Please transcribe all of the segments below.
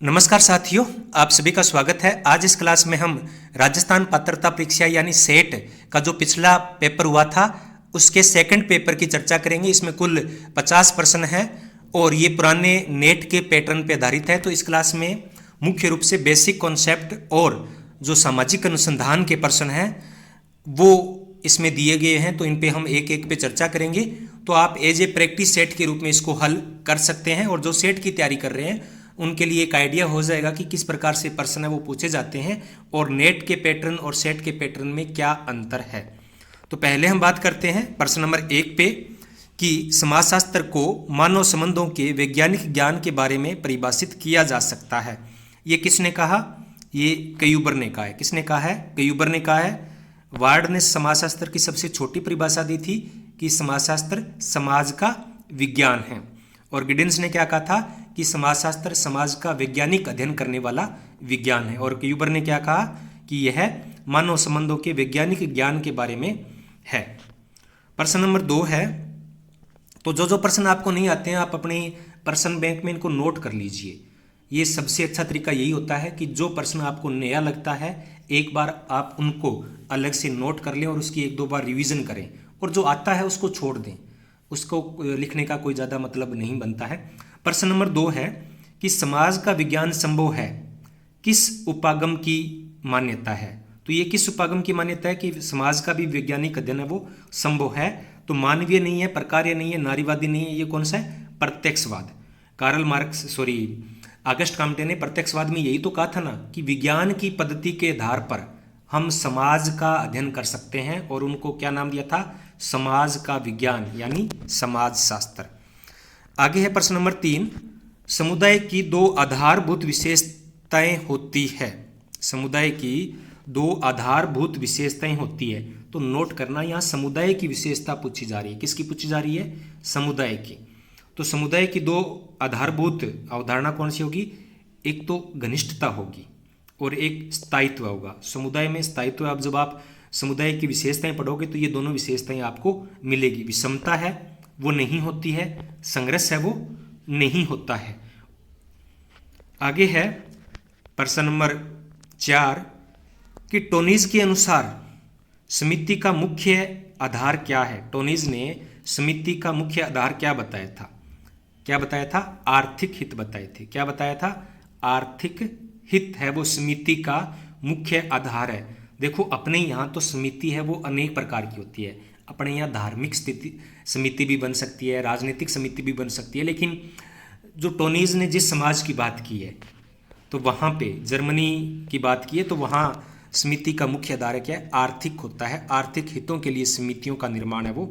नमस्कार साथियों, आप सभी का स्वागत है। आज इस क्लास में हम राजस्थान पात्रता परीक्षा यानी सेट का जो पिछला पेपर हुआ था उसके सेकंड पेपर की चर्चा करेंगे। इसमें कुल 50 प्रश्न हैं और ये पुराने नेट के पैटर्न पर आधारित है। तो इस क्लास में मुख्य रूप से बेसिक कॉन्सेप्ट और जो सामाजिक अनुसंधान के प्रश्न हैं वो इसमें दिए गए हैं, तो इन पे हम एक एक पे चर्चा करेंगे। तो आप एज ए प्रैक्टिस सेट के रूप में इसको हल कर सकते हैं और जो सेट की तैयारी कर रहे हैं उनके लिए एक आइडिया हो जाएगा कि किस प्रकार से प्रश्न है वो पूछे जाते हैं और नेट के पैटर्न और सेट के पैटर्न में क्या अंतर है। तो पहले हम बात करते हैं प्रश्न नंबर 1 पे कि समाजशास्त्र को मानव संबंधों के वैज्ञानिक ज्ञान के बारे में परिभाषित किया जा सकता है। ये किसने कहा? ये कयूबर ने कहा है। किसने कहा है? कयूबर ने कहा है। वार्ड ने समाजशास्त्र की सबसे छोटी परिभाषा दी थी कि समाजशास्त्र समाज का विज्ञान है, और गिडिन्स ने क्या कहा था कि समाजशास्त्र समाज का वैज्ञानिक अध्ययन करने वाला विज्ञान है, और क्यूबर ने क्या कहा कि यह मानव संबंधों के वैज्ञानिक ज्ञान के बारे में है। प्रश्न नंबर 2 है। तो जो प्रश्न आपको नहीं आते हैं आप अपनी प्रश्न बैंक में इनको नोट कर लीजिए। ये सबसे अच्छा तरीका यही होता है कि जो प्रश्न आपको नया लगता है एक बार आप उनको अलग से नोट कर लें और उसकी 1-2 बार रिवीजन करें, और जो आता है उसको छोड़ दें। उसको लिखने का कोई ज़्यादा मतलब नहीं बनता है। प्रश्न नंबर 2 है कि समाज का विज्ञान संभव है किस उपागम की मान्यता है। तो ये किस उपागम की मान्यता है कि समाज का भी वैज्ञानिक अध्ययन है वो संभव है। तो मानवीय नहीं है, प्रकार्य नहीं है, नारीवादी नहीं है, ये कौन सा है? प्रत्यक्षवाद। ऑगस्ट काम्टे ने प्रत्यक्षवाद में यही तो कहा था ना कि विज्ञान की पद्धति के आधार पर हम समाज का अध्ययन कर सकते हैं, और उनको क्या नाम दिया था? समाज का विज्ञान यानी समाजशास्त्र। आगे है प्रश्न नंबर 3। समुदाय की 2 आधारभूत विशेषताएं होती है। समुदाय की 2 आधारभूत विशेषताएं होती है। तो नोट करना, यहाँ समुदाय की विशेषता पूछी जा रही है। किसकी पूछी जा रही है? समुदाय की। तो समुदाय की 2 आधारभूत अवधारणा कौन सी होगी? एक तो घनिष्ठता होगी और एक स्थायित्व होगा। समुदाय में स्थायित्व, अब जब आप समुदाय की विशेषताएं पढ़ोगे तो ये दोनों विशेषताएं आपको मिलेगी। विषमता है वो नहीं होती है, संघर्ष है वो नहीं होता है। आगे है प्रश्न नंबर 4 कि टोनीज के अनुसार समिति का मुख्य आधार क्या है। टोनीज ने समिति का मुख्य आधार क्या बताया था? क्या बताया था? आर्थिक हित बताए थे। क्या बताया था? आर्थिक हित है वो समिति का मुख्य आधार है। देखो अपने यहाँ तो समिति है वो अनेक प्रकार की होती है। अपने यहाँ धार्मिक स्थिति समिति भी बन सकती है, राजनीतिक समिति भी बन सकती है, लेकिन जो टोनीज ने जिस समाज की बात की है तो वहाँ पे जर्मनी की बात की है, तो वहाँ समिति का मुख्य आधार क्या है? आर्थिक होता है। आर्थिक हितों के लिए समितियों का निर्माण है वो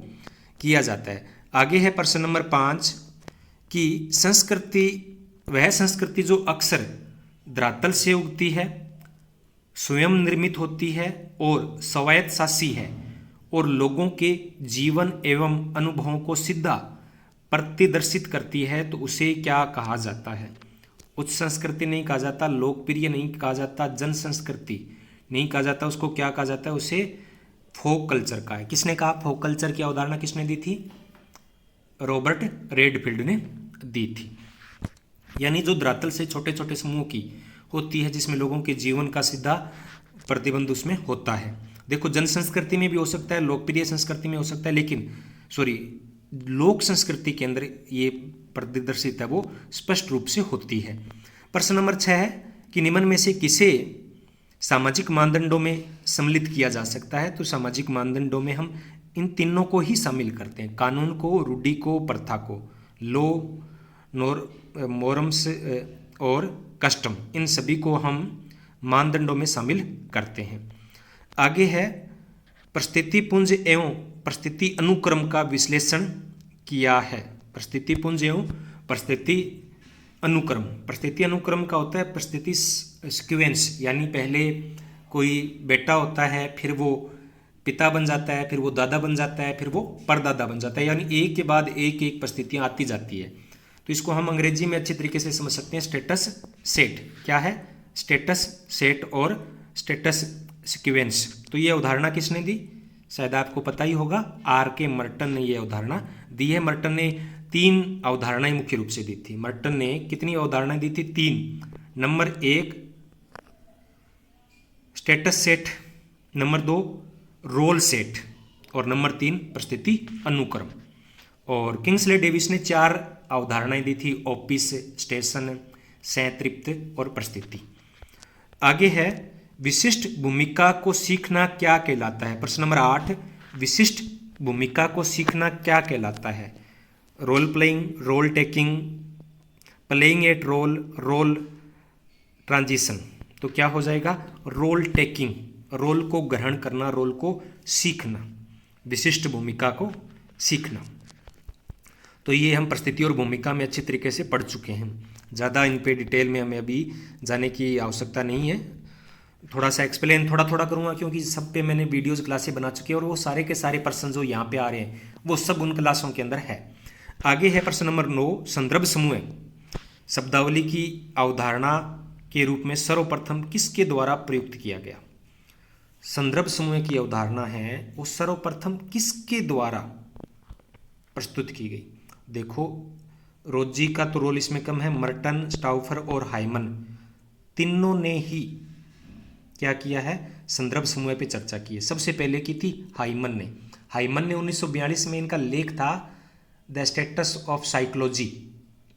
किया जाता है। आगे है प्रश्न नंबर 5 कि वह संस्कृति जो अक्सर धरातल से उगती है, स्वयं निर्मित होती है और स्वायत्तशासी है और लोगों के जीवन एवं अनुभवों को सीधा प्रतिदर्शित करती है, तो उसे क्या कहा जाता है? उच्च संस्कृति नहीं कहा जाता, लोकप्रिय नहीं कहा जाता, जन संस्कृति नहीं कहा जाता, उसको क्या कहा जाता है? उसे फोक कल्चर का है। किसने कहा? फोक कल्चर की अवधारणा किसने दी थी? रॉबर्ट रेडफील्ड ने दी थी। यानी जो धरातल से छोटे छोटे समूह की होती है जिसमें लोगों के जीवन का सीधा प्रतिबंध उसमें होता है। देखो जन संस्कृति में भी हो सकता है, लोकप्रिय संस्कृति में हो सकता है, लेकिन लोक संस्कृति के अंदर ये प्रदर्शित है वो स्पष्ट रूप से होती है। प्रश्न नंबर 6 है कि निम्न में से किसे सामाजिक मानदंडों में सम्मिलित किया जा सकता है। तो सामाजिक मानदंडों में हम इन तीनों को ही शामिल करते हैं, कानून को, रूढ़ि को, प्रथा को, लो, मोरम्स और कस्टम, इन सभी को हम मानदंडों में शामिल करते हैं। आगे है परिस्थिति पुंज एवं परिस्थिति अनुक्रम का विश्लेषण किया है। परिस्थिति पुंज एवं परिस्थिति अनुक्रम। परिस्थिति अनुक्रम का होता है परिस्थिति सीक्वेंस, यानी पहले कोई बेटा होता है, फिर वो पिता बन जाता है, फिर वो दादा बन जाता है, फिर वो परदादा बन जाता है, यानी एक के बाद एक एक परिस्थितियाँ आती जाती है। तो इसको हम अंग्रेजी में अच्छे तरीके से समझ सकते हैं, स्टेटस सेट। क्या है? स्टेटस सेट और स्टेटस सीक्वेंस। तो ये अवधारणा किसने दी? शायद आपको पता ही होगा, R.K. मर्टन ने ये अवधारणा दी है। मर्टन ने 3 अवधारणाएं मुख्य रूप से दी थी। मर्टन ने कितनी अवधारणाएं दी थी? 3। Number 1 status set, number 2 role set और नंबर 3 परिस्थिति अनुक्रम। और किंग्सले डेविस ने 4 अवधारणाएं दी थी, ऑफिस, स्टेशन, संतृप्त और परिस्थिति। आगे है विशिष्ट भूमिका को सीखना क्या कहलाता है। प्रश्न नंबर 8 विशिष्ट भूमिका को सीखना क्या कहलाता है। Role playing, role taking, playing at role, role transition. तो क्या हो जाएगा, रोल टेकिंग, रोल को ग्रहण करना, रोल को सीखना, विशिष्ट भूमिका को सीखना। तो ये हम परिस्थिति और भूमिका में अच्छी तरीके से पढ़ चुके हैं, ज़्यादा इन पे डिटेल में हमें अभी जाने की आवश्यकता नहीं है। थोड़ा सा एक्सप्लेन थोड़ा थोड़ा करूँगा क्योंकि सब पे मैंने वीडियोस क्लासें बना चुकी है और वो सारे के सारे प्रश्न जो यहाँ पे आ रहे हैं वो सब उन क्लासों के अंदर है। आगे है प्रश्न नंबर 9 संदर्भ समूह शब्दावली की अवधारणा के रूप में सर्वप्रथम किसके द्वारा प्रयुक्त किया गया। संदर्भ समूह की अवधारणा है वो सर्वप्रथम किसके द्वारा प्रस्तुत की गई। देखो रोजी का तो रोल इसमें कम है, मर्टन, स्टाउफर और हाइमन तीनों ने ही क्या किया है, संदर्भ समूह पे चर्चा की है। सबसे पहले की थी हाइमन ने। हाइमन ने 1942 में इनका लेख था द स्टेटस ऑफ साइकोलॉजी,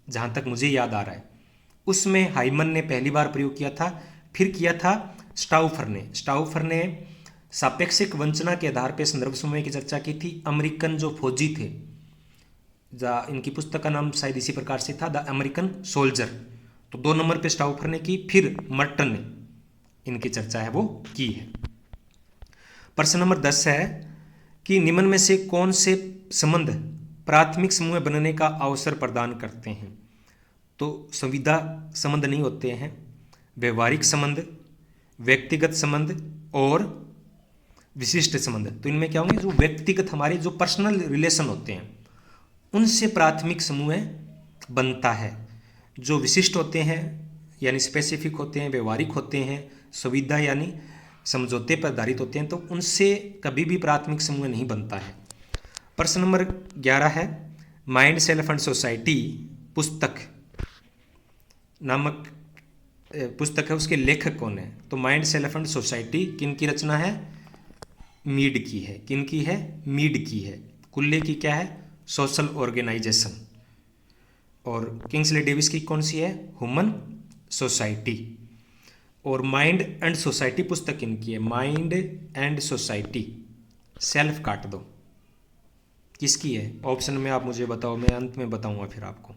जहाँ तक मुझे याद आ रहा है, उसमें हाइमन ने पहली बार प्रयोग किया था। फिर किया था स्टाउफर ने सापेक्षिक वंचना के आधार पर संदर्भ समूह की चर्चा की थी। अमेरिकन जो फौजी थे, इनकी पुस्तक का नाम शायद इसी प्रकार से था, द अमेरिकन सोल्जर। तो 2 नंबर पे स्टाउफर ने की, फिर मर्टन ने इनकी चर्चा है वो की है। प्रश्न नंबर 10 है कि निम्न में से कौन से संबंध प्राथमिक समूह बनने का अवसर प्रदान करते हैं। तो संविदा संबंध नहीं होते हैं, व्यवहारिक संबंध, व्यक्तिगत संबंध और विशिष्ट संबंध। तो इनमें क्या होंगे, जो व्यक्तिगत हमारे जो पर्सनल रिलेशन होते हैं उनसे प्राथमिक समूह बनता है। जो विशिष्ट होते हैं यानी स्पेसिफिक होते हैं, व्यवहारिक होते हैं, सुविधा यानी समझौते पर आधारित होते हैं, तो उनसे कभी भी प्राथमिक समूह नहीं बनता है। प्रश्न नंबर 11 है माइंड सेल्फ एंड सोसाइटी पुस्तक नामक पुस्तक है, उसके लेखक कौन है। तो माइंड सेल्फ एंड सोसाइटी किन की रचना है, मीड की है। किन की है, मीड की है। कुल्ले की क्या है, सोशल ऑर्गेनाइजेशन। और किंग्सले डेविस की कौन सी है, ह्यूमन सोसाइटी। और माइंड एंड सोसाइटी पुस्तक इनकी है, माइंड एंड सोसाइटी। सेल्फ काट दो, किसकी है, ऑप्शन में आप मुझे बताओ, मैं अंत में बताऊंगा फिर आपको।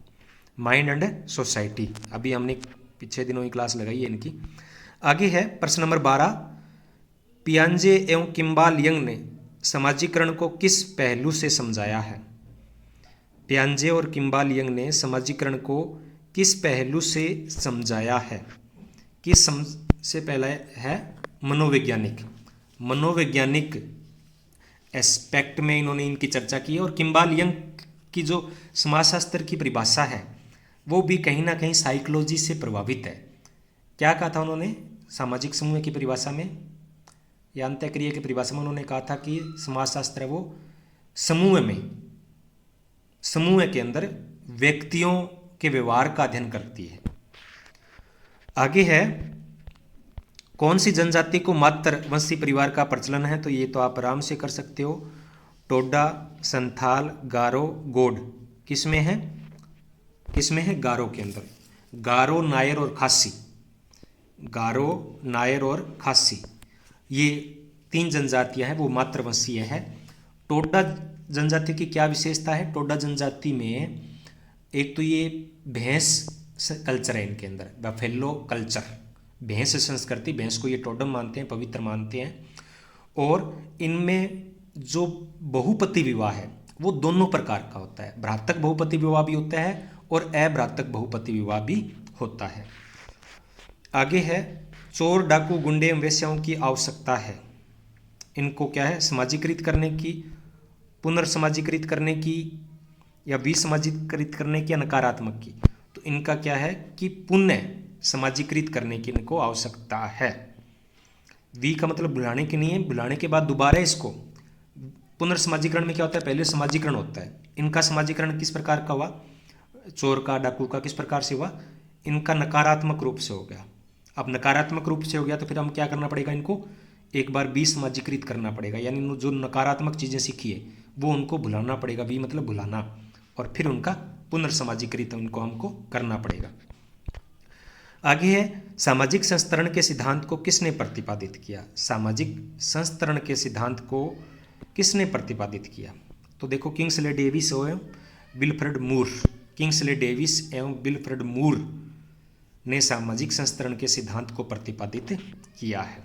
माइंड एंड सोसाइटी, अभी हमने पिछले दिनों ही क्लास लगाई है इनकी। आगे है प्रश्न नंबर 12 पियाजे एवं किम्बाल यंग ने समाजीकरण को किस पहलू से समझाया है। पियाजे और किम्बाल यंग ने समाजीकरण को किस पहलू से समझाया है। किस से पहला है मनोवैज्ञानिक एस्पेक्ट में इन्होंने इनकी चर्चा की है। और किम्बाल यंग की जो समाजशास्त्र की परिभाषा है वो भी कहीं ना कहीं साइकोलॉजी से प्रभावित है। क्या कहा था उन्होंने सामाजिक समूह की परिभाषा में या अंत्यक्रिया की परिभाषा में, उन्होंने कहा था कि समाजशास्त्र वो समूह के अंदर व्यक्तियों के व्यवहार का अध्ययन करती है। आगे है कौन सी जनजाति को मात्र वंशी परिवार का प्रचलन है। तो ये तो आप आराम से कर सकते हो, टोडा, संथाल, गारो, गोड। किसमें है, गारो के अंदर। गारो, नायर और खासी, गारो, नायर और खासी, ये 3 जनजातियां हैं, वो मातृवंशीय है। टोडा जनजाति की क्या विशेषता है, टोडा जनजाति में एक तो ये भैंस कल्चर है इनके अंदर, बफेलो कल्चर, भैंस संस्कृति, भैंस को ये टोडम मानते हैं, पवित्र मानते हैं। और इनमें जो बहुपति विवाह है वो दोनों प्रकार का होता है, भ्रातक बहुपति विवाह भी होता है और अभ्रातक बहुपति विवाह भी होता है। आगे है चोर, डाकू, गुंडे एवं वेश्याओं की आवश्यकता है। इनको क्या है, समाजीकृत करने की, पुनर्समाजीकृत करने की या विसमाजीकृत करने की या नकारात्मक की। तो इनका क्या है कि पुनः समाजीकृत करने की इनको आवश्यकता है। वी का मतलब बुलाने की नहीं है, बुलाने के बाद दोबारा इसको पुनर्समाजीकरण में क्या होता है, पहले समाजीकरण होता है। इनका समाजीकरण किस प्रकार का हुआ, चोर का, डाकू का किस प्रकार से हुआ, इनका नकारात्मक रूप से हो गया। अब नकारात्मक रूप से हो गया तो फिर हम क्या करना पड़ेगा, इनको एक बार बी समाजीकृत करना पड़ेगा, यानी जो नकारात्मक चीज़ें सीखी है वो उनको भुलाना पड़ेगा, बी मतलब भुलाना, और फिर उनका पुनर्समाजीकृत उनको हमको करना पड़ेगा। आगे है सामाजिक संस्तरण के सिद्धांत को किसने प्रतिपादित किया। सामाजिक संस्तरण के सिद्धांत को किसने प्रतिपादित किया, तो देखो किंग्सले डेविस एवं विल्फ्रेड मूर, किंग्सले डेविस एवं विल्फ्रेड मूर ने सामाजिक संस्तरण के सिद्धांत को प्रतिपादित किया है।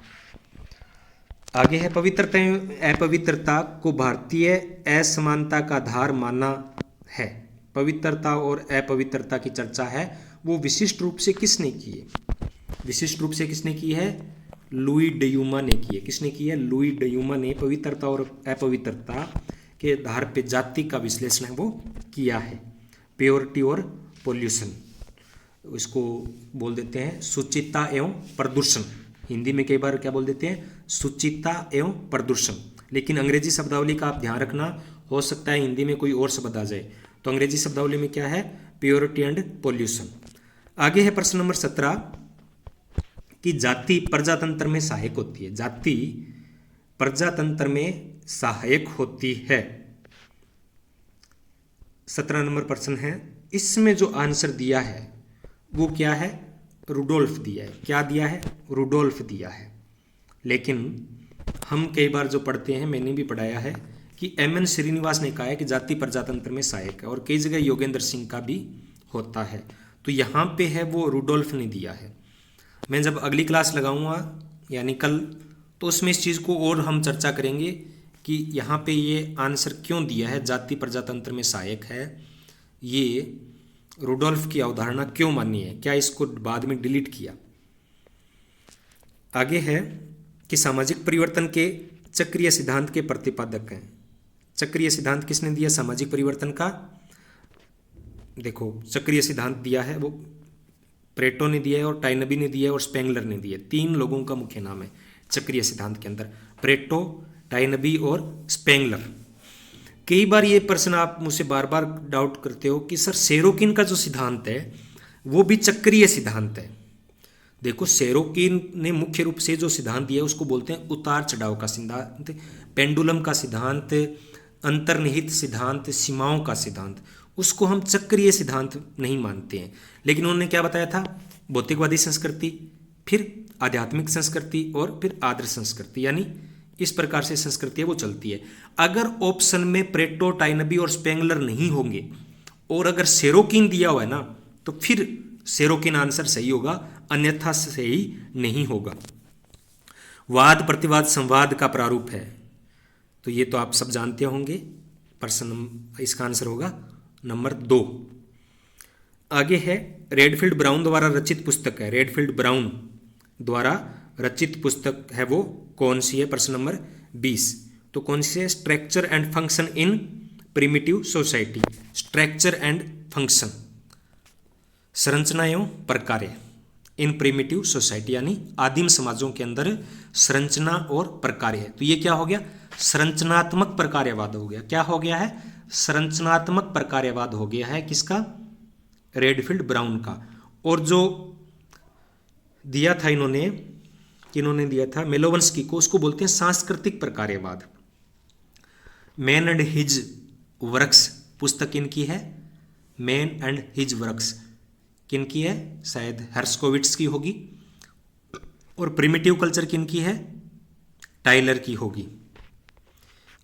आगे है पवित्रता एवं अपवित्रता को भारतीय असमानता का आधार माना है। पवित्रता और अपवित्रता की चर्चा है वो विशिष्ट रूप से किसने की है, विशिष्ट रूप से किसने की है, लुई ड्यूमा ने की है। किसने की है, लुई ड्यूमा ने पवित्रता और अपवित्रता के आधार पे जाति का विश्लेषण है वो किया है। प्योरिटी और पोल्यूशन, इसको बोल देते हैं सुचिता एवं प्रदूषण, हिंदी में कई बार क्या बोल देते हैं, सुचिता एवं प्रदूषण, लेकिन अंग्रेजी शब्दावली का आप ध्यान रखना, हो सकता है हिंदी में कोई और शब्द आ जाए, तो अंग्रेजी शब्दावली में क्या है, प्योरिटी एंड पोल्यूशन। आगे है प्रश्न नंबर 17 कि जाति प्रजातंत्र में सहायक होती है। जाति प्रजातंत्र में सहायक होती है, 17 नंबर प्रश्न है। इसमें जो आंसर दिया है वो क्या है, रुडोल्फ दिया है। क्या दिया है, रुडोल्फ दिया है। लेकिन हम कई बार जो पढ़ते हैं, मैंने भी पढ़ाया है कि एम.एन. श्रीनिवास ने कहा है कि जाति प्रजातंत्र में सहायक है, और कई जगह योगेंद्र सिंह का भी होता है, तो यहाँ पे है वो रुडोल्फ ने दिया है। मैं जब अगली क्लास लगाऊंगा यानी कल, तो उसमें इस चीज़ को और हम चर्चा करेंगे कि यहाँ पे ये आंसर क्यों दिया है, जाति प्रजातंत्र में सहायक है, ये रुडोल्फ की अवधारणा क्यों मानी है, क्या इसको बाद में डिलीट किया। आगे है कि सामाजिक परिवर्तन के चक्रीय सिद्धांत के प्रतिपादक हैं। चक्रीय सिद्धांत किसने दिया सामाजिक परिवर्तन का, देखो चक्रीय सिद्धांत दिया है वो प्लेटो ने दिया है, और टाइनबी ने दिया है, और स्पेंगलर ने दिया है। 3 लोगों का मुख्य नाम है चक्रीय सिद्धांत के अंदर, प्लेटो, टाइनबी और स्पेंगलर। कई बार ये प्रश्न आप मुझसे बार बार डाउट करते हो कि सर सेरोकिन का जो सिद्धांत है वो भी चक्रीय सिद्धांत है। देखो सेरोकिन ने मुख्य रूप से जो सिद्धांत दिया है उसको बोलते हैं उतार चढ़ाव का सिद्धांत, पेंडुलम का सिद्धांत, अंतर्निहित सिद्धांत, सीमाओं का सिद्धांत। उसको हम चक्रीय सिद्धांत नहीं मानते हैं। लेकिन उन्होंने क्या बताया था, भौतिकवादी संस्कृति, फिर आध्यात्मिक संस्कृति, और फिर आदर्श संस्कृति, यानी इस प्रकार से संस्कृति है वो चलती है। अगर ऑप्शन में प्लेटो, टाइनबी और स्पेंगलर नहीं होंगे और अगर सेरोकिन दिया हुआ है ना, तो फिर सेरोकिन आंसर सही होगा, अन्यथा सही नहीं होगा। वाद प्रतिवाद संवाद का प्रारूप है, तो ये तो आप सब जानते होंगे। प्रश्न इसका आंसर होगा नंबर 2। आगे है रेडफील्ड ब्राउन द्वारा रचित पुस्तक है। रेडफील्ड ब्राउन द्वारा रचित पुस्तक है वो कौन सी है, प्रश्न नंबर 20। तो कौन सी है, structure and function in primitive society. Structure and function, संरचना एवं प्रकार्य इन प्रिमिटिव सोसाइटी, यानी आदिम समाजों के अंदर संरचना और प्रकार्य है। तो ये क्या हो गया, संरचनात्मक प्रकार्यवाद हो गया। क्या हो गया है, संरचनात्मक प्रकार्यवाद हो गया है किसका, रेडफील्ड ब्राउन का। और जो दिया था इन्होंने, किन्होंने दिया था, मेलोवंस्की को, उसको बोलते हैं सांस्कृतिक प्रकार्यवाद। मैन एंड हिज वर्क्स पुस्तक इनकी है, मैन एंड हिज वर्क्स किनकी है, शायद हर्स्कोविट्स की होगी। और प्रिमिटिव कल्चर किनकी है, टाइलर की होगी।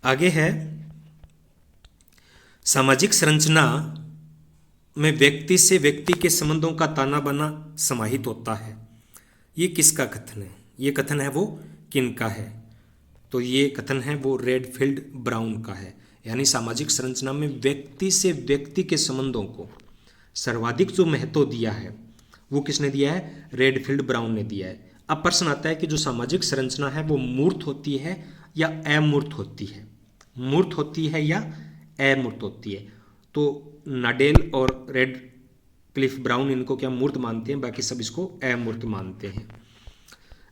आगे है सामाजिक संरचना में व्यक्ति से व्यक्ति के संबंधों का ताना बाना समाहित होता है। ये किसका कथन है, ये कथन है वो किनका है, तो ये कथन है वो रेडफील्ड ब्राउन का है। यानी सामाजिक संरचना में व्यक्ति से व्यक्ति के संबंधों को सर्वाधिक जो महत्व दिया है वो किसने दिया है, रेडफील्ड ब्राउन ने दिया है। अब प्रश्न आता है कि जो सामाजिक संरचना है वो मूर्त होती है या अमूर्त होती है, मूर्त होती है या अमूर्त होती है। तो नाडेल और रेडक्लिफ ब्राउन इनको क्या मूर्त मानते हैं, बाकी सब इसको अमूर्त मानते हैं।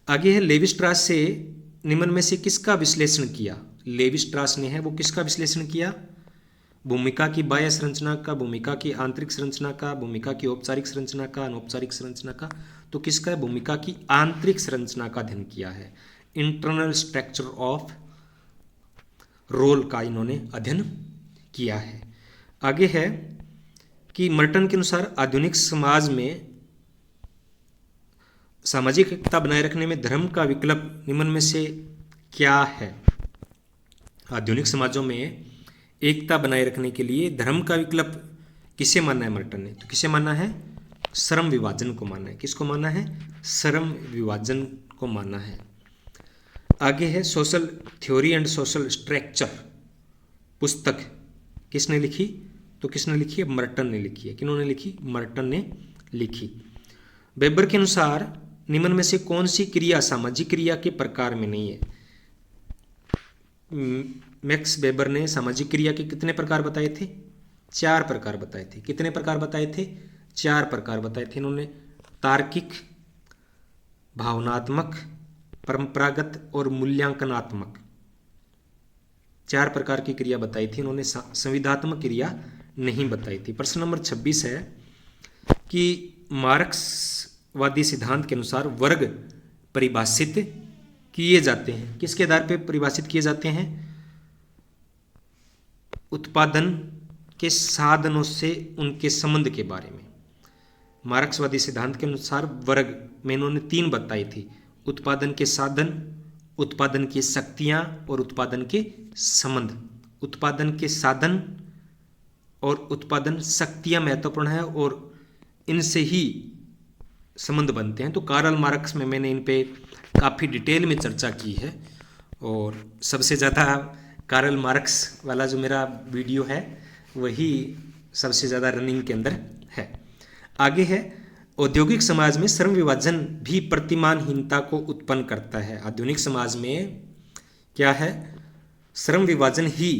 आगे है लेवी स्ट्रास से निम्न में से किसका विश्लेषण किया। लेवी स्ट्रास ने है वो किसका विश्लेषण किया, भूमिका की बाह्य संरचना का, भूमिका की आंतरिक संरचना का, भूमिका की औपचारिक संरचना का, अनौपचारिक संरचना का। तो किसका? भूमिका की आंतरिक संरचना का अध्ययन किया है। इंटरनल स्ट्रक्चर ऑफ रोल का इन्होंने अध्ययन किया है। आगे है कि मर्टन के अनुसार आधुनिक समाज में सामाजिक एकता बनाए रखने में धर्म का विकल्प निम्न में से क्या है? आधुनिक समाजों में एकता बनाए रखने के लिए धर्म का विकल्प किसे मानना है मर्टन ने? तो किसे मानना है? श्रम विभाजन को मानना है। किसको मानना है? श्रम विभाजन को मानना है। आगे है social theory and social structure पुस्तक किसने लिखी? तो किसने लिखी है? मर्टन ने लिखी है। किन्होंने लिखी? मर्टन ने लिखी। वेबर के अनुसार निम्न में से कौन सी क्रिया सामाजिक क्रिया के प्रकार में नहीं है? मैक्स वेबर ने सामाजिक क्रिया के कितने प्रकार बताए थे? 4 प्रकार बताए थे। कितने प्रकार बताए थे? 4 प्रकार बताए थे इन्होंने। तार्किक, भावनात्मक, परंपरागत और मूल्यांकनात्मक। 4 प्रकार की क्रिया बताई थी इन्होंने, संविधात्मक क्रिया नहीं बताई थी। प्रश्न नंबर 26 है कि मार्क्सवादी सिद्धांत के अनुसार वर्ग परिभाषित किए जाते हैं। किसके आधार पर परिभाषित किए जाते हैं? उत्पादन के साधनों से उनके संबंध के बारे में। मार्क्सवादी सिद्धांत के अनुसार वर्ग में इन्होंने 3 बताई थी: उत्पादन के साधन, उत्पादन की शक्तियां और उत्पादन के संबंध। उत्पादन के साधन और उत्पादन शक्तियां महत्वपूर्ण है और इनसे ही संबंध बनते हैं। तो कार्ल मार्क्स में मैंने इन पे काफ़ी डिटेल में चर्चा की है और सबसे ज़्यादा कार्ल मार्क्स वाला जो मेरा वीडियो है वही सबसे ज़्यादा रनिंग के अंदर है। आगे है औद्योगिक समाज में श्रम विभाजन भी प्रतिमानहीनता को उत्पन्न करता है। आधुनिक समाज में क्या है? श्रम विभाजन ही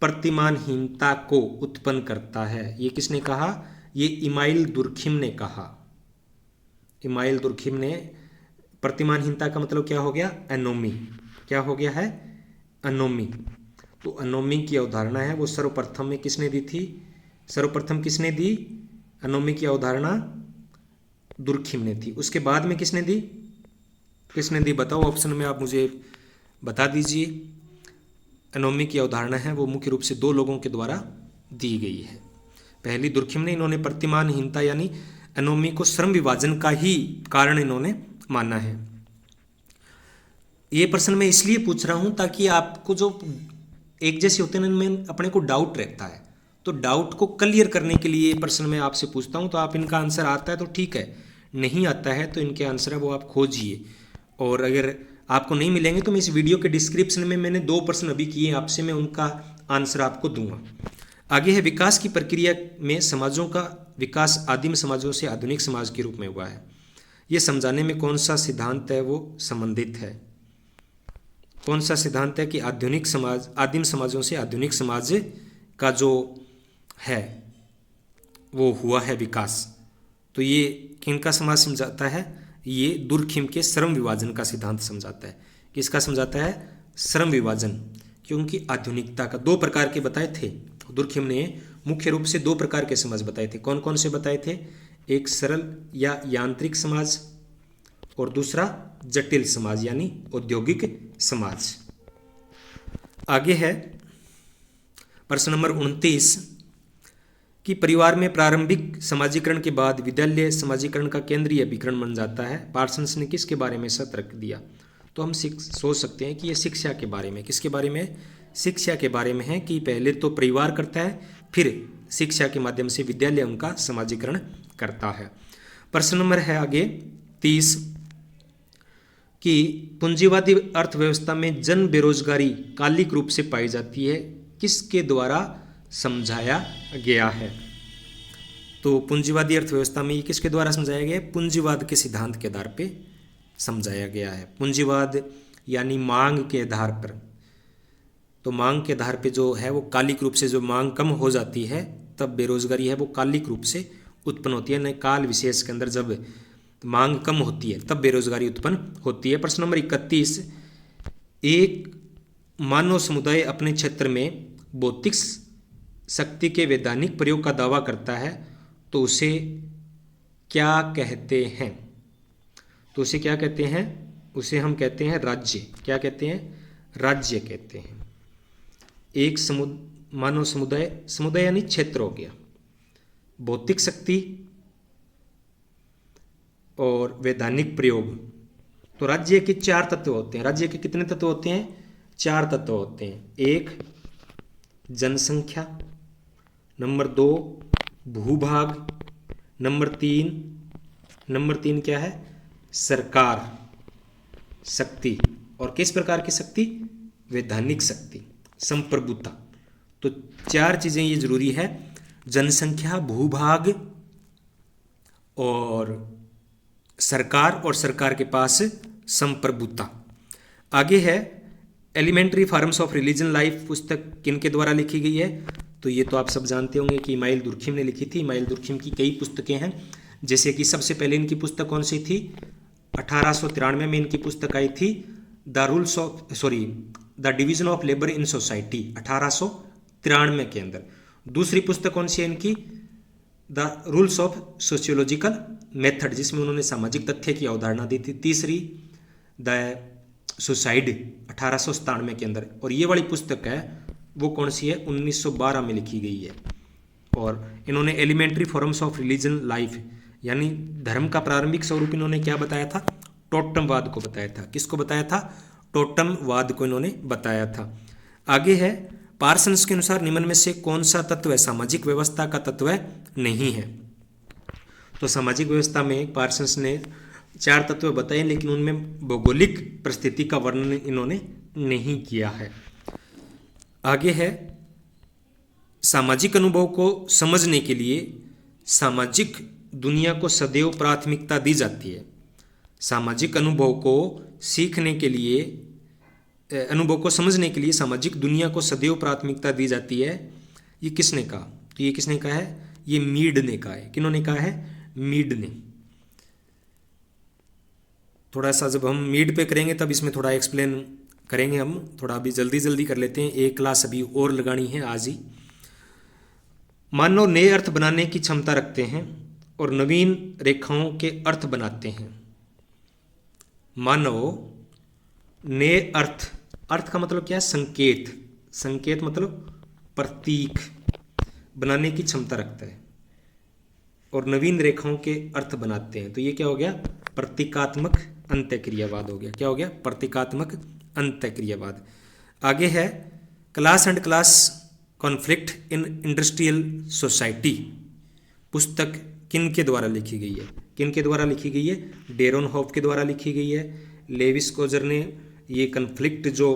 प्रतिमानहीनता को उत्पन्न करता है। ये किसने कहा? ये इमाइल दुर्खिम ने कहा। इमाइल दुर्खिम ने प्रतिमानहीनता का मतलब क्या हो गया? एनोमी। क्या हो गया है? एनोमी। तो एनोमी की अवधारणा है वो सर्वप्रथम में किसने दी थी? सर्वप्रथम किसने दी एनोमी की अवधारणा? दुर्खिम ने थी। उसके बाद में किसने दी? किसने दी बताओ, ऑप्शन में आप मुझे बता दीजिए। एनोमी की अवधारणा है वो मुख्य रूप से 2 लोगों के द्वारा दी गई है। पहली दुर्खिम ने, इन्होंने प्रतिमानहीनता यानी एनोमी को श्रम विभाजन का ही कारण इन्होंने माना है। ये प्रश्न मैं इसलिए पूछ रहा हूं ताकि आपको जो एक जैसे होते हैं इनमें अपने को डाउट रहता है, तो डाउट को क्लियर करने के लिए ये प्रश्न मैं आपसे पूछता हूं। तो आप इनका आंसर आता है तो ठीक है, नहीं आता है तो इनके आंसर है वो आप खोजिए। और अगर आपको नहीं मिलेंगे तो मैं इस वीडियो के डिस्क्रिप्शन में मैंने 2 प्रश्न अभी किए आपसे, मैं उनका आंसर आपको दूंगा। आगे है विकास की प्रक्रिया में समाजों का विकास आदिम समाजों से आधुनिक समाज के रूप में हुआ है। ये समझाने में कौन सा सिद्धांत है वो संबंधित है? कौन सा सिद्धांत है कि आधुनिक समाज आदिम समाजों से आधुनिक समाज का जो है वो हुआ है विकास? तो ये किनका समाज समझाता है? ये दुर्खिम के श्रम विभाजन का सिद्धांत समझाता है। किसका समझाता है? श्रम विभाजन। क्योंकि आधुनिकता का 2 प्रकार के बताए थे दुर्खिम ने, मुख्य रूप से 2 प्रकार के समाज बताए थे। कौन कौन से बताए थे? एक सरल या यांत्रिक समाज और दूसरा जटिल समाज यानी औद्योगिक समाज। आगे है प्रश्न नंबर 29 कि परिवार में प्रारंभिक समाजीकरण के बाद विद्यालय समाजीकरण का केंद्रीय अभिकरण बन जाता है। पार्सन्स ने किसके बारे में सच रख दिया? तो हम सोच सकते हैं कि ये शिक्षा के बारे में। किसके बारे में? शिक्षा के बारे में है कि पहले तो परिवार करता है, फिर शिक्षा के माध्यम से विद्यालय उनका समाजीकरण करता है। प्रश्न नंबर है आगे 30 कि पूंजीवादी अर्थव्यवस्था में जन बेरोजगारी कालिक रूप से पाई जाती है, किसके द्वारा समझाया गया है? तो पूंजीवादी अर्थव्यवस्था में ये किसके द्वारा समझाया गया है? पूंजीवाद के सिद्धांत के आधार पे समझाया गया है। पूंजीवाद यानी मांग के आधार पर। तो मांग के आधार पे जो है वो कालिक रूप से, जो मांग कम हो जाती है तब बेरोजगारी है वो कालिक रूप से उत्पन्न होती है। नए काल विशेष के अंदर जब मांग कम होती है तब बेरोजगारी उत्पन्न होती है। प्रश्न नंबर 31 एक मानव समुदाय अपने क्षेत्र में भौतिक शक्ति के वैधानिक प्रयोग का दावा करता है तो उसे क्या कहते हैं? तो उसे क्या कहते हैं? उसे हम कहते हैं राज्य। क्या कहते हैं? राज्य कहते हैं। एक मानव समुदाय, समुदाय यानी क्षेत्र हो गया, भौतिक शक्ति और वैधानिक प्रयोग। तो राज्य के 4 तत्व होते हैं। राज्य के कितने तत्व होते हैं? 4 तत्व होते हैं। 1 जनसंख्या, नंबर 2 भूभाग, नंबर 3 क्या है? सरकार शक्ति। और किस प्रकार की शक्ति? वैधानिक शक्ति, संप्रभुता। तो 4 चीजें ये जरूरी है, जनसंख्या, भूभाग और सरकार, और सरकार के पास संप्रभुता। आगे है elementary forms of religion life, पुस्तक किनके द्वारा लिखी गई है? तो ये तो आप सब जानते होंगे कि इमाइल दुर्खिम ने लिखी थी। इमाइल दुर्खिम की कई पुस्तकें हैं, जैसे कि सबसे पहले इनकी पुस्तक कौन सी थी? 1893 में इनकी पुस्तक आई थी the division of labour in society, 1893 के अंदर। दूसरी पुस्तक कौन सी है इनकी? The rules of sociological method, जिसमें उन्होंने सामाजिक तथ्य की अवधारणा दी थी। तीसरी द सुसाइड, 1897 के अंदर। और ये वाली पुस्तक है वो कौन सी है? 1912 में लिखी गई है। और इन्होंने elementary forms of religion life, यानी धर्म का प्रारंभिक स्वरूप इन्होंने क्या बताया था? टोटमवाद को बताया था। किसको बताया था? टोटमवाद को इन्होंने बताया था। आगे है पार्सन्स के अनुसार निम्न में से कौन सा तत्व सामाजिक व्यवस्था का तत्व नहीं है? तो सामाजिक व्यवस्था में पार्सन्स ने 4 तत्व बताए, लेकिन उनमें भौगोलिक परिस्थिति का वर्णन इन्होंने नहीं किया है। आगे है सामाजिक अनुभव को समझने के लिए सामाजिक दुनिया को सदैव प्राथमिकता दी जाती है। सामाजिक अनुभव को सीखने के लिए, अनुभव को समझने के लिए सामाजिक दुनिया को सदैव प्राथमिकता दी जाती है। ये किसने कहा? तो ये किसने कहा है? ये मीड ने कहा है। किन्होंने कहा है? मीड ने। थोड़ा सा जब हम मीड पे करेंगे तब इसमें थोड़ा एक्सप्लेन करेंगे हम। थोड़ा अभी जल्दी जल्दी कर लेते हैं, एक क्लास अभी और लगानी है आज ही। मानव नए अर्थ बनाने की क्षमता रखते हैं और नवीन रेखाओं के अर्थ बनाते हैं। मानव नए अर्थ का मतलब क्या है? संकेत। संकेत मतलब प्रतीक बनाने की क्षमता रखता है और नवीन रेखाओं के अर्थ बनाते हैं। तो ये क्या हो गया? प्रतीकात्मक अंत्यक्रियावाद हो गया। क्या हो गया? प्रतीकात्मक अंत्यक्रियावाद। आगे है class and class conflict in industrial society, पुस्तक किन के द्वारा लिखी गई है? किन के द्वारा लिखी गई है? डेरोनहॉफ के द्वारा लिखी गई है। लेविस कोजर ने ये कन्फ्लिक्ट जो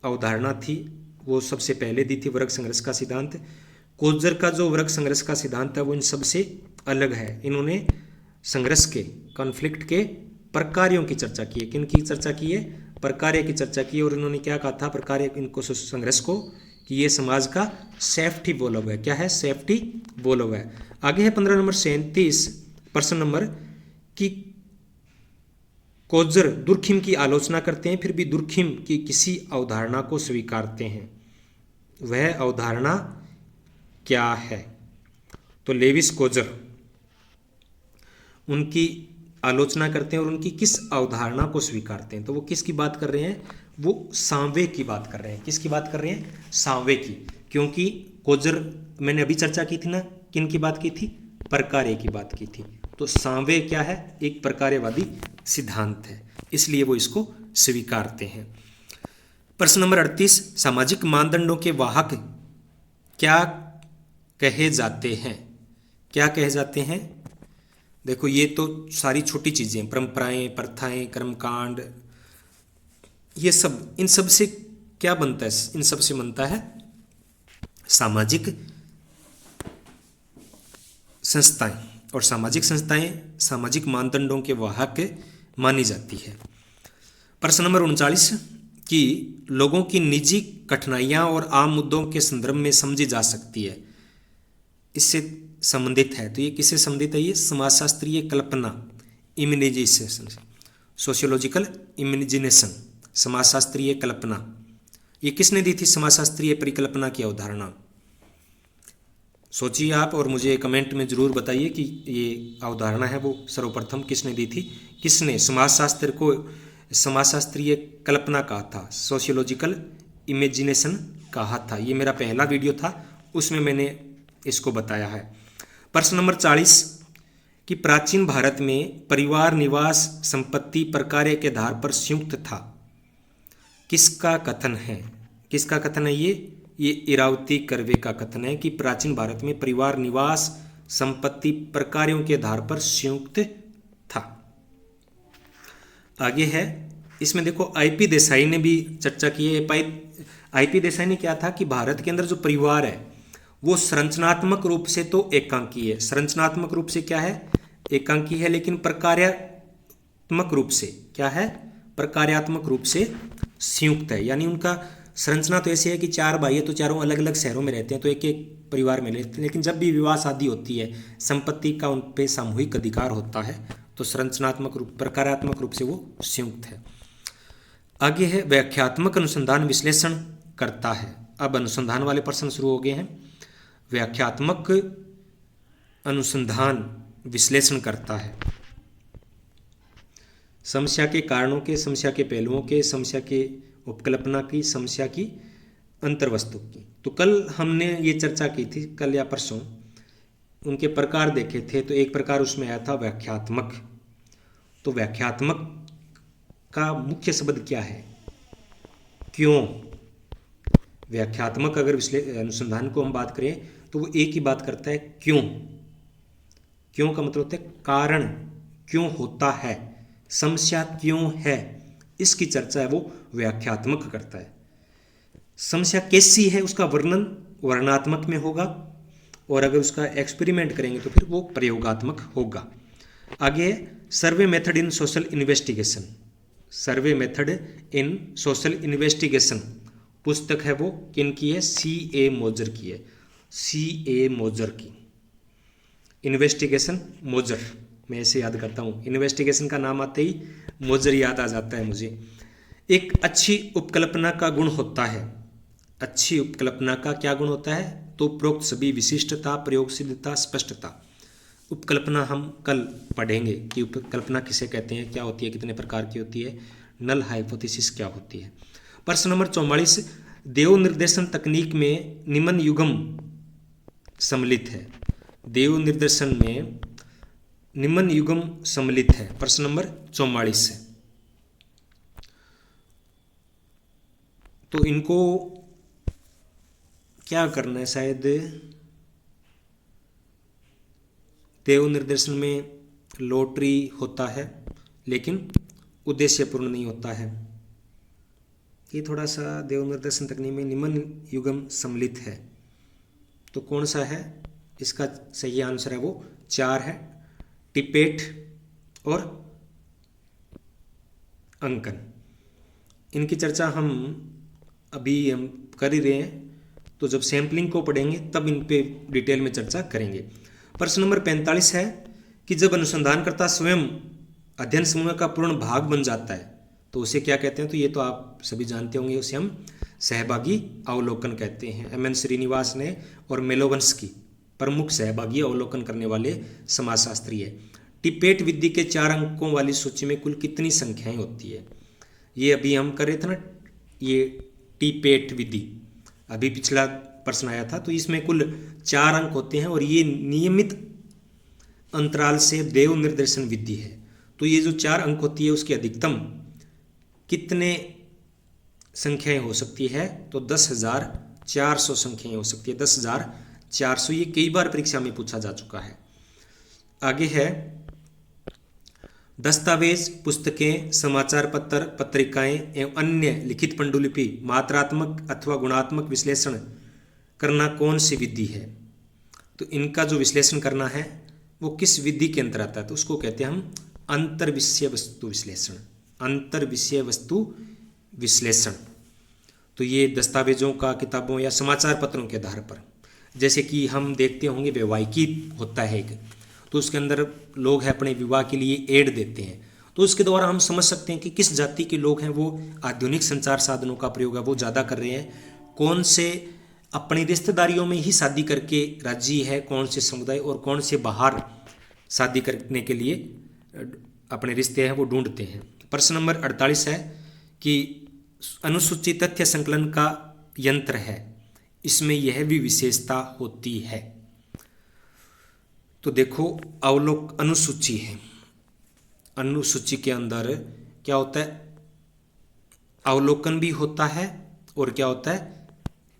अवधारणा थी वो सबसे पहले दी थी, वर्ग संघर्ष का सिद्धांत। कोजर का जो वर्ग संघर्ष का सिद्धांत है वो इन सबसे अलग है। इन्होंने संघर्ष के, कॉन्फ्लिक्ट के प्रकारों की चर्चा की है। किन की चर्चा की है? प्रकार्य की चर्चा की। और इन्होंने क्या कहा था प्रकार्य इनको, संघर्ष को, कि ये समाज का सेफ्टी वॉल्व है। क्या है? सेफ्टी वॉल्व है। आगे है 15 नंबर 37 प्रश्न नंबर कि कोजर दुर्खिम की आलोचना करते हैं, फिर भी दुर्खिम की किसी अवधारणा को स्वीकारते हैं। वह अवधारणा क्या है? तो लेविस कोजर उनकी आलोचना करते हैं और उनकी किस अवधारणा को स्वीकारते हैं? तो वो किसकी बात कर रहे हैं? वो सांवे की बात कर रहे हैं। किसकी बात कर रहे हैं? सांवे की। क्योंकि कोजर, मैंने अभी चर्चा की थी ना, किन की बात की थी? प्रकार्य की बात की थी। तो सांवे क्या है? एक प्रकार्यवादी सिद्धांत है, इसलिए वो इसको स्वीकारते हैं। प्रश्न नंबर 38 सामाजिक मानदंडों के वाहक क्या कहे जाते हैं? क्या कहे जाते हैं? देखो ये तो सारी छोटी चीजें, परंपराएं, प्रथाएं, कर्मकांड, ये सब, इन सब से क्या बनता है? इन सब से बनता है सामाजिक संस्थाएं। और सामाजिक संस्थाएं सामाजिक मानदंडों के वाहक मानी जाती है। प्रश्न नंबर 39 कि लोगों की निजी कठिनाइयां और आम मुद्दों के संदर्भ में समझी जा सकती है, इससे संबंधित है। तो ये किससे संबंधित है? ये समाजशास्त्रीय कल्पना, इमेजिनेशन, सोशियोलॉजिकल इमेजिनेशन, समाजशास्त्रीय कल्पना। ये किसने दी थी समाजशास्त्रीय परिकल्पना की अवधारणा? सोचिए आप और मुझे कमेंट में ज़रूर बताइए कि ये अवधारणा है वो सर्वप्रथम किसने दी थी, किसने समाजशास्त्र को समाजशास्त्रीय कल्पना कहा था, सोशियोलॉजिकल इमेजिनेशन कहा था। ये मेरा पहला वीडियो था, उसमें मैंने इसको बताया है। प्रश्न नंबर 40 कि प्राचीन भारत में परिवार निवास संपत्ति प्रकार्य के आधार पर संयुक्त था, किसका कथन है? किसका कथन है ये इरावती कर्वे का कथन है कि प्राचीन भारत में परिवार निवास संपत्ति प्रकारों के आधार पर संयुक्त था। आगे है, इसमें देखो आईपी देसाई ने भी चर्चा की है। आईपी देसाई ने क्या था कि भारत के अंदर जो परिवार है वो संरचनात्मक रूप से तो एकांकी है, संरचनात्मक रूप से क्या है, एकांकी है, लेकिन प्रकार्यात्मक रूप से क्या है, प्रकार्यात्मक रूप से संयुक्त है। यानी उनका संरचना तो ऐसी है कि 4 भाई है तो चारों अलग अलग शहरों में रहते हैं, तो एक एक परिवार में रहते हैं, लेकिन जब भी विवाह शादी होती है, संपत्ति का उन पे सामूहिक अधिकार होता है, तो संरचनात्मक रूप प्रकारात्मक रूप से वो संयुक्त है। आगे है, व्याख्यात्मक अनुसंधान विश्लेषण करता है। अब अनुसंधान वाले प्रश्न शुरू हो गए हैं। व्याख्यात्मक अनुसंधान विश्लेषण करता है समस्या के कारणों के, समस्या के पहलुओं के, समस्या के उपकल्पना की, समस्या की अंतर्वस्तु की। तो कल हमने ये चर्चा की थी, कल या परसों उनके प्रकार देखे थे। तो एक प्रकार उसमें आया था व्याख्यात्मक। तो व्याख्यात्मक का मुख्य शब्द क्या है? क्यों। व्याख्यात्मक अगर अनुसंधान को हम बात करें तो वो एक ही बात करता है, क्यों। क्यों का मतलब होता है कारण, क्यों होता है, समस्या क्यों है, इसकी चर्चा है वो व्याख्यात्मक करता है। समस्या कैसी है उसका वर्णन वर्णनात्मक में होगा, और अगर उसका एक्सपेरिमेंट करेंगे तो फिर वो प्रयोगात्मक होगा। आगे survey method in social investigation. Survey method in social investigation पुस्तक है वो किनकी है? C.A. मोजर की है, C.A. मोजर की। इन्वेस्टिगेशन मोजर, मैं ऐसे याद करता हूँ, इन्वेस्टिगेशन का नाम आते ही मोजर याद आ जाता है मुझे। एक अच्छी उपकल्पना का गुण होता है, अच्छी उपकल्पना का क्या गुण होता है? तो उपरोक्त सभी विशिष्टता, प्रयोगसिद्धता, स्पष्टता। उपकल्पना हम कल पढ़ेंगे कि उपकल्पना किसे कहते हैं, क्या होती है, कितने प्रकार की होती है, नल हाइपोथेसिस क्या होती है। प्रश्न नंबर 44 देव निर्देशन तकनीक में निम्न युग्म सम्मिलित है। देव निर्देशन में निम्न युग्म सम्मिलित है। प्रश्न नंबर 44 है। तो इनको क्या करना है, शायद देव निर्देशन में लॉटरी होता है लेकिन उद्देश्यपूर्ण नहीं होता है। ये थोड़ा सा देव निर्देशन तकनीक में निम्न युग्म सम्मिलित है, तो कौन सा है? इसका सही आंसर है वो 4 है, टिपेट और अंकन। इनकी चर्चा हम कर ही रहे हैं, तो जब सैम्पलिंग को पढ़ेंगे तब इन पे डिटेल में चर्चा करेंगे। प्रश्न नंबर 45 है कि जब अनुसंधानकर्ता स्वयं अध्ययन समूह का पूर्ण भाग बन जाता है तो उसे क्या कहते हैं? तो ये तो आप सभी जानते होंगे, उसे हम सहभागी अवलोकन कहते हैं। M.N. श्रीनिवास ने और मेलोवंस्की प्रमुख सहभागी अवलोकन करने वाले समाजशास्त्री है। टिपेट विधि के 4 अंकों वाली सूची में कुल कितनी संख्याएं होती है? ये अभी हम कर रहे थे ना, ये टिपेट विधि अभी पिछला प्रश्न आया था, तो इसमें कुल 4 अंक होते हैं और ये नियमित अंतराल से देव निर्देशन विधि है। तो ये जो 4 अंक होती है उसकी अधिकतम कितने संख्याएं हो सकती है? तो 10,400 संख्याएं हो सकती है, 10,400। ये कई बार परीक्षा में पूछा जा चुका है। आगे है दस्तावेज, पुस्तकें, समाचार पत्र, पत्रिकाएं एवं अन्य लिखित पांडुलिपि मात्रात्मक अथवा गुणात्मक विश्लेषण करना कौन सी विधि है? तो इनका जो विश्लेषण करना है वो किस विधि के अंतर्गत आता है? तो उसको कहते हैं हम अंतर विषय वस्तु विश्लेषण, अंतर विषय वस्तु विश्लेषण। तो ये दस्तावेजों का, किताबों या समाचार पत्रों के आधार पर, जैसे कि हम देखते होंगे वैवाहिकी होता है एक, तो उसके अंदर लोग हैं अपने विवाह के लिए एड देते हैं, तो उसके द्वारा हम समझ सकते हैं कि किस जाति के लोग हैं वो आधुनिक संचार साधनों का प्रयोग है वो ज़्यादा कर रहे हैं, कौन से अपनी रिश्तेदारियों में ही शादी करके राजी है, कौन से समुदाय और कौन से बाहर शादी करने के लिए अपने रिश्ते हैं वो ढूंढते हैं। प्रश्न नंबर 48 है कि अनुसूची तथ्य संकलन का यंत्र है, इसमें यह भी विशेषता होती है। तो देखो अनुसूची है, अनुसूची के अंदर क्या होता है, अवलोकन भी होता है और क्या होता है,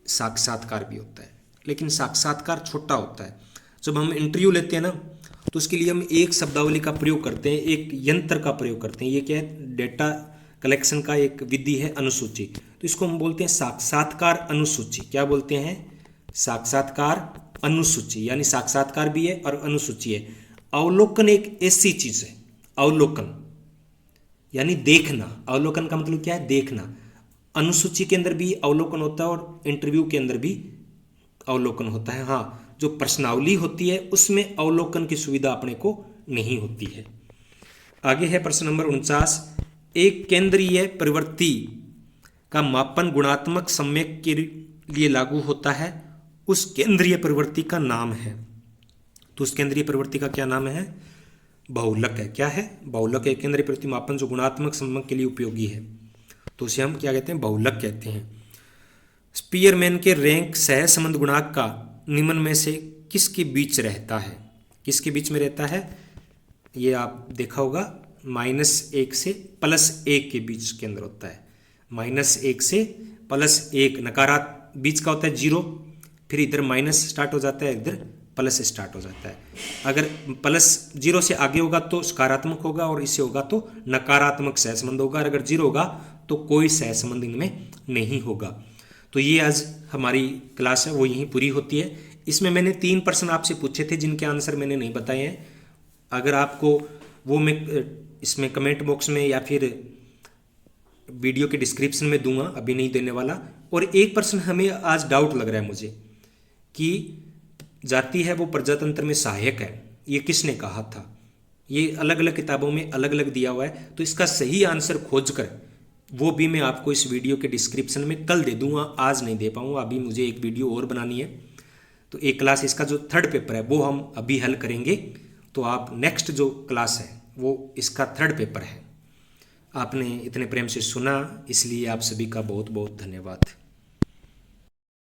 साक्षात्कार भी होता है। लेकिन साक्षात्कार छोटा होता है। जब हम इंटरव्यू लेते हैं ना तो उसके लिए हम एक शब्दावली का प्रयोग करते हैं, एक यंत्र का प्रयोग करते हैं। ये क्या है, डेटा कलेक्शन का एक विधि है अनुसूची। तो इसको हम बोलते हैं साक्षात्कार अनुसूची। क्या बोलते हैं, साक्षात्कार अनुसूची, यानी साक्षात्कार भी है और अनुसूची है। अवलोकन एक ऐसी चीज है, अवलोकन यानी देखना। अवलोकन का मतलब क्या है, देखना। अनुसूची के अंदर भी अवलोकन होता है और इंटरव्यू के अंदर भी अवलोकन होता है। हाँ, जो प्रश्नावली होती है उसमें अवलोकन की सुविधा अपने को नहीं होती है। आगे है प्रश्न नंबर 49। एक केंद्रीय प्रवृत्ति का मापन गुणात्मक सम्यक के लिए लागू होता है, उस केंद्रीय प्रवृत्ति का नाम है। तो उस केंद्रीय प्रवृत्ति का क्या नाम है, बहुलक है। क्या है, बहुलक है। केंद्रीय प्रवृत्ति मापन जो गुणात्मक सम्यक के लिए उपयोगी है, तो उसे हम क्या कहते हैं, बहुलक कहते हैं। स्पीयरमैन के रैंक सहसंबंध गुणांक का निम्न में से किसके बीच रहता है, किसके बीच में रहता है, ये आप देखा होगा, -1 से +1 के बीच के अंदर होता है। -1 से +1, नकारात्मक बीच का होता है 0, फिर इधर माइनस स्टार्ट हो जाता है, इधर प्लस स्टार्ट हो जाता है। अगर +0 से आगे होगा तो सकारात्मक होगा और इससे होगा तो नकारात्मक सहसंबंध होगा, और अगर 0 होगा तो कोई सहसंबंध इनमें नहीं होगा। तो ये आज हमारी क्लास है वो यहीं पूरी होती है। इसमें मैंने 3 प्रश्न आपसे पूछे थे जिनके आंसर मैंने नहीं बताए हैं। अगर आपको वो मैं इसमें कमेंट बॉक्स में या फिर वीडियो के डिस्क्रिप्शन में दूंगा, अभी नहीं देने वाला। और एक प्रश्न हमें आज डाउट लग रहा है मुझे कि जाति है वो प्रजातंत्र में सहायक है, ये किसने कहा था। ये अलग अलग किताबों में अलग अलग दिया हुआ है, तो इसका सही आंसर खोजकर वो भी मैं आपको इस वीडियो के डिस्क्रिप्शन में कल दे दूंगा, आज नहीं दे पाऊंगा। अभी मुझे एक वीडियो और बनानी है। तो एक क्लास इसका जो 3rd पेपर है वो हम अभी हल करेंगे। तो आप नेक्स्ट जो क्लास है वो इसका 3rd पेपर है। आपने इतने प्रेम से सुना, इसलिए आप सभी का बहुत बहुत धन्यवाद।